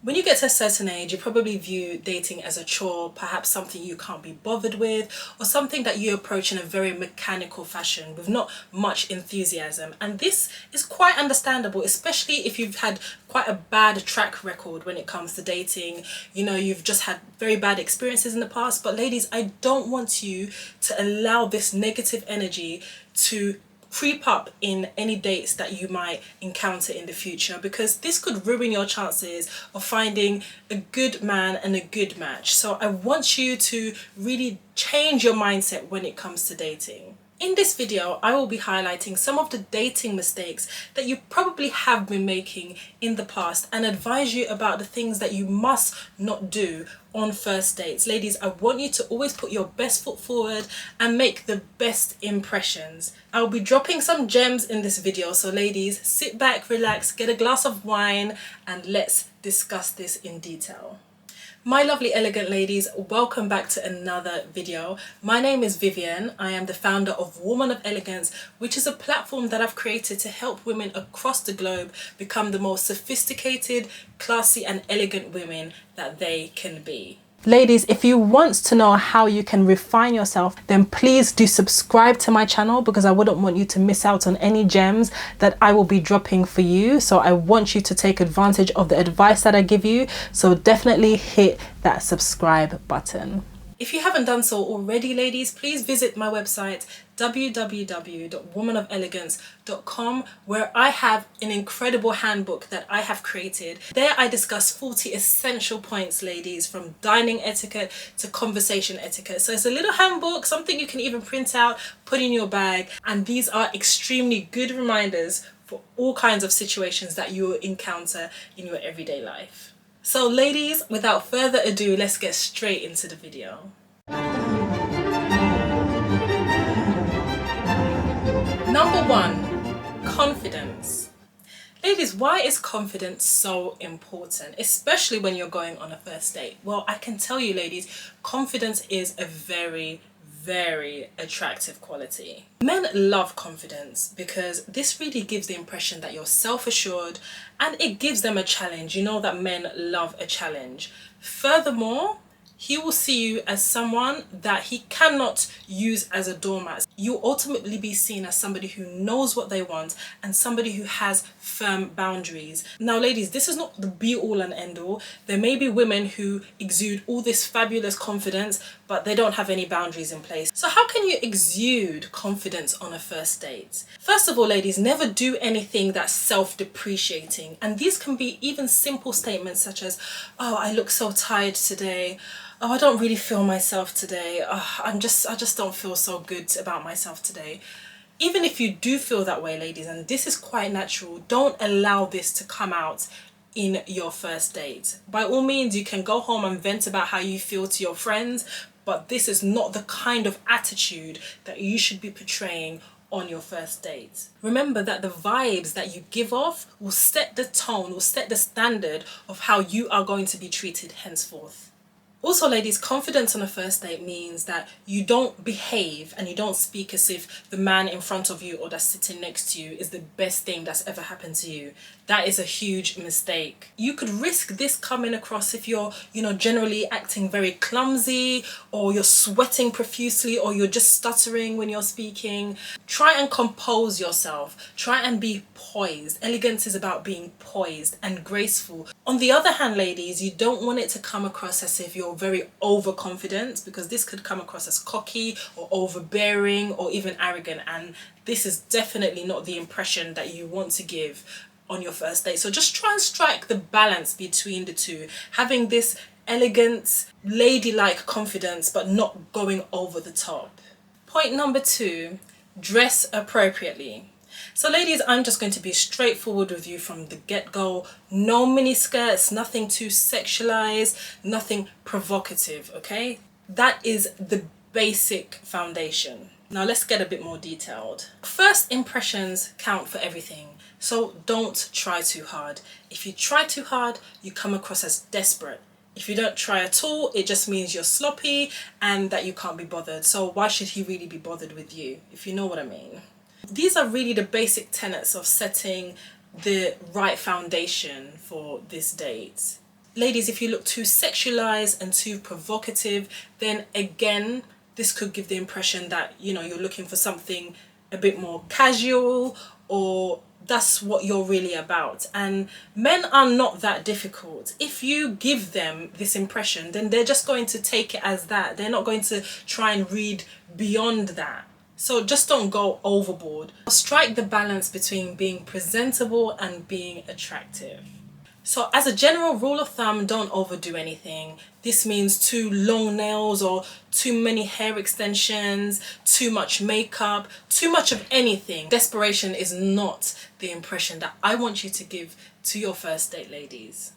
When you get to a certain age, you probably view dating as a chore, perhaps something you can't be bothered with, or something that you approach in a very mechanical fashion with not much enthusiasm. And this is quite understandable, especially if you've had quite a bad track record when it comes to dating. You know, you've just had very bad experiences in the past. But ladies, I don't want you to allow this negative energy to creep up in any dates that you might encounter in the future, because this could ruin your chances of finding a good man and a good match. So I want you to really change your mindset when it comes to dating. In this video, I will be highlighting some of the dating mistakes that you probably have been making in the past and advise you about the things that you must not do on first dates. Ladies, I want you to always put your best foot forward and make the best impressions. I'll be dropping some gems in this video, so ladies, sit back, relax, get a glass of wine, and let's discuss this in detail. My lovely elegant ladies, welcome back to another video. My name is Vivian. I am the founder of Woman of Elegance, which is a platform that I've created to help women across the globe become the most sophisticated, classy and elegant women that they can be. Ladies, if you want to know how you can refine yourself, then please do subscribe to my channel, because I wouldn't want you to miss out on any gems that I will be dropping for you. So I want you to take advantage of the advice that I give you. So definitely hit that subscribe button. If you haven't done so already, ladies, please visit my website www.womanofelegance.com, where I have an incredible handbook that I have created. There I discuss 40 essential points, ladies, from dining etiquette to conversation etiquette. So it's a little handbook, something you can even print out, put in your bag, and these are extremely good reminders for all kinds of situations that you will encounter in your everyday life. So ladies, without further ado, let's get straight into the video. Number 1, confidence. Ladies, why is confidence so important, especially when you're going on a first date? Well, I can tell you, ladies, confidence is a very attractive quality. Men love confidence because this really gives the impression that you're self-assured, and it gives them a challenge. You know that men love a challenge. Furthermore, he will see you as someone that he cannot use as a doormat. You'll ultimately be seen as somebody who knows what they want and somebody who has firm boundaries. Now ladies, this is not the be all and end all. There may be women who exude all this fabulous confidence, but they don't have any boundaries in place. So how can you exude confidence on a first date? First of all, ladies, never do anything that's self-depreciating. And these can be even simple statements such as, oh, I look so tired today. Oh, I don't really feel myself today. Oh, I just don't feel so good about myself today. Even if you do feel that way, ladies, and this is quite natural, don't allow this to come out in your first date. By all means, you can go home and vent about how you feel to your friends, but this is not the kind of attitude that you should be portraying on your first date. Remember that the vibes that you give off will set the tone, will set the standard of how you are going to be treated henceforth. Also, ladies, confidence on a first date means that you don't behave and you don't speak as if the man in front of you or that's sitting next to you is the best thing that's ever happened to you. That is a huge mistake. You could risk this coming across if you're, generally acting very clumsy, or you're sweating profusely, or you're just stuttering when you're speaking. Try and compose yourself. Try and be poised. Elegance is about being poised and graceful. On the other hand, ladies, you don't want it to come across as if you're very overconfident, because this could come across as cocky or overbearing or even arrogant, and this is definitely not the impression that you want to give on your first date. So just try and strike the balance between the two, having this elegant, ladylike confidence but not going over the top. Point number 2, dress appropriately. So ladies, I'm just going to be straightforward with you from the get-go. No mini skirts, nothing too sexualized, nothing provocative, okay? That is the basic foundation. Now let's get a bit more detailed. First impressions count for everything, so don't try too hard. If you try too hard, you come across as desperate. If you don't try at all, it just means you're sloppy and that you can't be bothered. So why should he really be bothered with you, if you know what I mean? These are really the basic tenets of setting the right foundation for this date. Ladies, if you look too sexualized and too provocative, then again, this could give the impression that, you know, you're looking for something a bit more casual, or that's what you're really about. And men are not that difficult. If you give them this impression, then they're just going to take it as that. They're not going to try and read beyond that. So just don't go overboard. Strike the balance between being presentable and being attractive. So as a general rule of thumb, don't overdo anything. This means too long nails or too many hair extensions, too much makeup, too much of anything. Desperation is not the impression that I want you to give to your first date, ladies.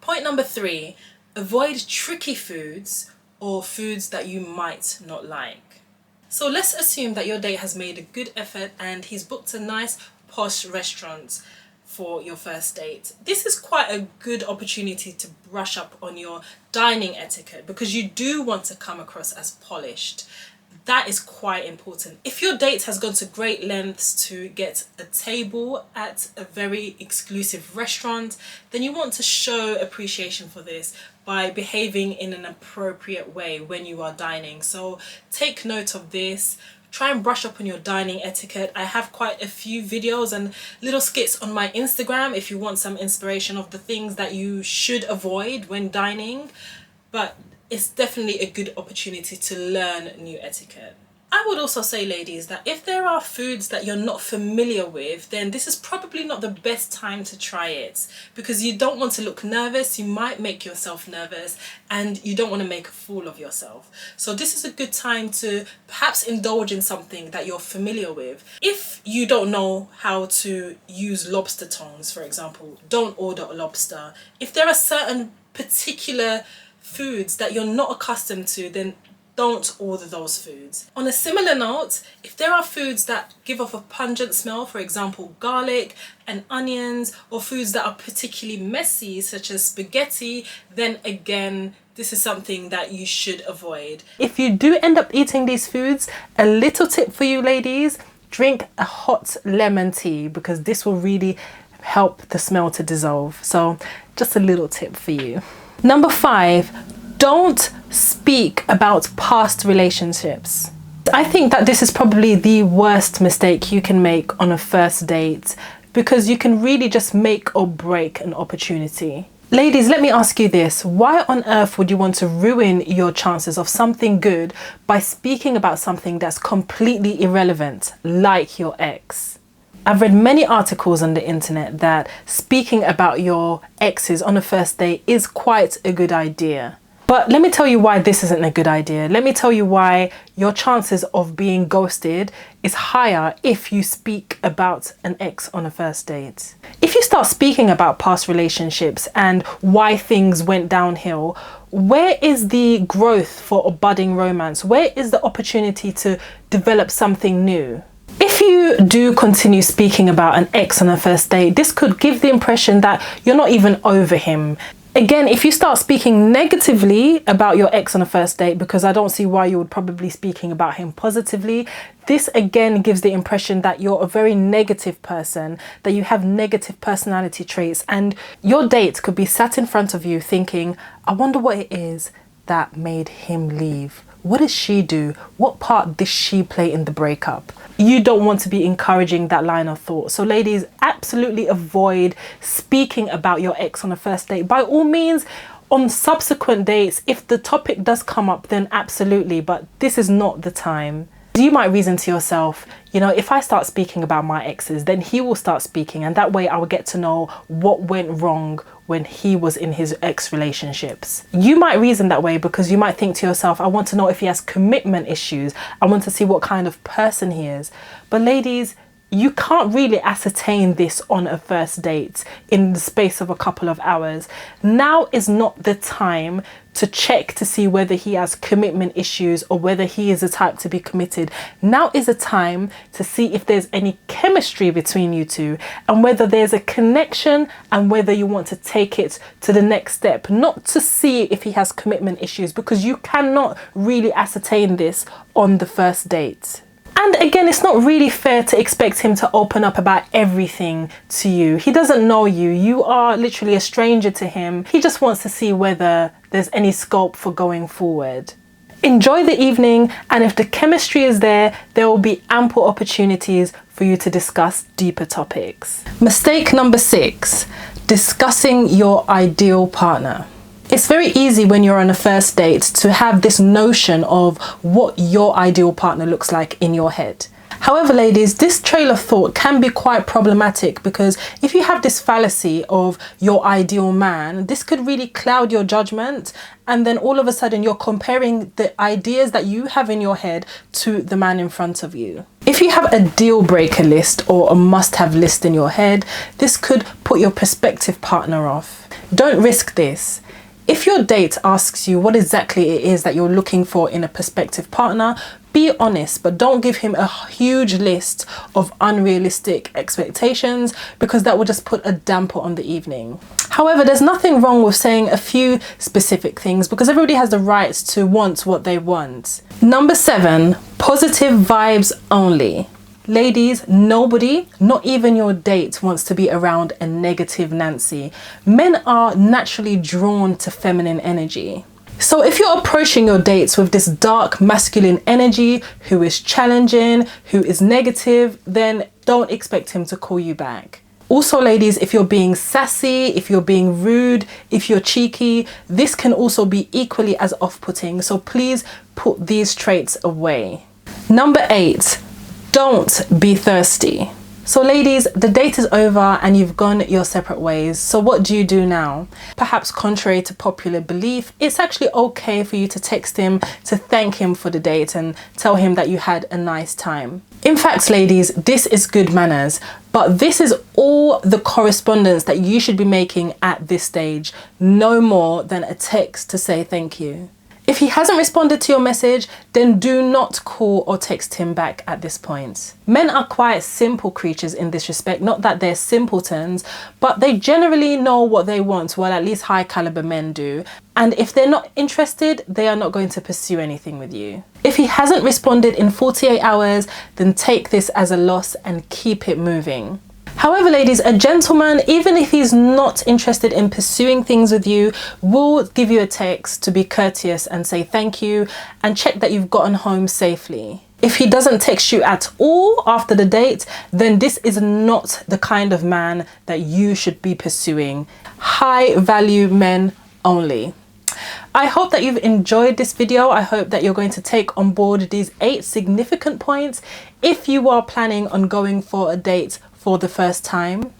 Point number 3, avoid tricky foods or foods that you might not like. So let's assume that your date has made a good effort and he's booked a nice posh restaurant for your first date. This is quite a good opportunity to brush up on your dining etiquette, because you do want to come across as polished. That is quite important. If your date has gone to great lengths to get a table at a very exclusive restaurant, then you want to show appreciation for this by behaving in an appropriate way when you are dining. So take note of this. Try and brush up on your dining etiquette. I have quite a few videos and little skits on my Instagram if you want some inspiration of the things that you should avoid when dining. But it's definitely a good opportunity to learn new etiquette. I would also say, ladies, that if there are foods that you're not familiar with, then this is probably not the best time to try it, because you don't want to look nervous. You might make yourself nervous and you don't want to make a fool of yourself. So this is a good time to perhaps indulge in something that you're familiar with. If you don't know how to use lobster tongs, for example, don't order a lobster. If there are certain particular foods that you're not accustomed to, then don't order those foods. On a similar note, if there are foods that give off a pungent smell, for example garlic and onions, or foods that are particularly messy such as spaghetti, then again, this is something that you should avoid. If you do end up eating these foods, a little tip for you ladies: drink a hot lemon tea, because this will really help the smell to dissolve. So just a little tip for you. Number 5, don't speak about past relationships. I think that this is probably the worst mistake you can make on a first date, because you can really just make or break an opportunity. Ladies, let me ask you this: why on earth would you want to ruin your chances of something good by speaking about something that's completely irrelevant, like your ex? I've read many articles on the internet that speaking about your exes on a first date is quite a good idea. But let me tell you why this isn't a good idea. Let me tell you why your chances of being ghosted is higher if you speak about an ex on a first date. If you start speaking about past relationships and why things went downhill, where is the growth for a budding romance? Where is the opportunity to develop something new? If you do continue speaking about an ex on a first date, this could give the impression that you're not even over him. Again, if you start speaking negatively about your ex on a first date, because I don't see why you would probably be speaking about him positively, this again gives the impression that you're a very negative person, that you have negative personality traits, and your date could be sat in front of you thinking, I wonder what it is that made him leave. What did she do? What part did she play in the breakup? You don't want to be encouraging that line of thought. So ladies, absolutely avoid speaking about your ex on a first date. By all means, on subsequent dates, if the topic does come up, then absolutely, but this is not the time. You might reason to yourself, you know, if I start speaking about my exes, then he will start speaking, and that way I will get to know what went wrong when he was in his ex relationships. You might reason that way because you might think to yourself, I want to know if he has commitment issues. I want to see what kind of person he is. But ladies, you can't really ascertain this on a first date in the space of a couple of hours. Now is not the time to check to see whether he has commitment issues or whether he is the type to be committed. Now is a time to see if there's any chemistry between you two and whether there's a connection and whether you want to take it to the next step, not to see if he has commitment issues, because you cannot really ascertain this on the first date. And again, it's not really fair to expect him to open up about everything to you. He doesn't know you. You are literally a stranger to him. He just wants to see whether there's any scope for going forward. Enjoy the evening, and if the chemistry is there, there will be ample opportunities for you to discuss deeper topics. Mistake number 6, discussing your ideal partner. It's very easy when you're on a first date to have this notion of what your ideal partner looks like in your head. However, ladies, this trail of thought can be quite problematic, because if you have this fallacy of your ideal man, this could really cloud your judgment, and then all of a sudden you're comparing the ideas that you have in your head to the man in front of you. If you have a deal breaker list or a must-have list in your head, this could put your prospective partner off. Don't risk this. If your date asks you what exactly it is that you're looking for in a prospective partner, be honest, but don't give him a huge list of unrealistic expectations, because that will just put a damper on the evening. However, there's nothing wrong with saying a few specific things, because everybody has the right to want what they want. Number 7, positive vibes only. Ladies, nobody, not even your date, wants to be around a negative Nancy. Men are naturally drawn to feminine energy. So if you're approaching your dates with this dark masculine energy, who is challenging, who is negative, then don't expect him to call you back. Also, ladies, if you're being sassy, if you're being rude, if you're cheeky, this can also be equally as off-putting. So please put these traits away. Number 8, don't be thirsty. So ladies, the date is over and you've gone your separate ways. So what do you do now? Perhaps contrary to popular belief, it's actually okay for you to text him to thank him for the date and tell him that you had a nice time. In fact, ladies, this is good manners, but this is all the correspondence that you should be making at this stage. No more than a text to say thank you. If he hasn't responded to your message, then do not call or text him back at this point. Men are quite simple creatures in this respect, not that they're simpletons, but they generally know what they want, well, at least high caliber men do. And if they're not interested, they are not going to pursue anything with you. If he hasn't responded in 48 hours, then take this as a loss and keep it moving. However, ladies, a gentleman, even if he's not interested in pursuing things with you, will give you a text to be courteous and say thank you and check that you've gotten home safely. If he doesn't text you at all after the date, then this is not the kind of man that you should be pursuing. High value men only. I hope that you've enjoyed this video. I hope that you're going to take on board these 8 significant points if you are planning on going for a date for the first time.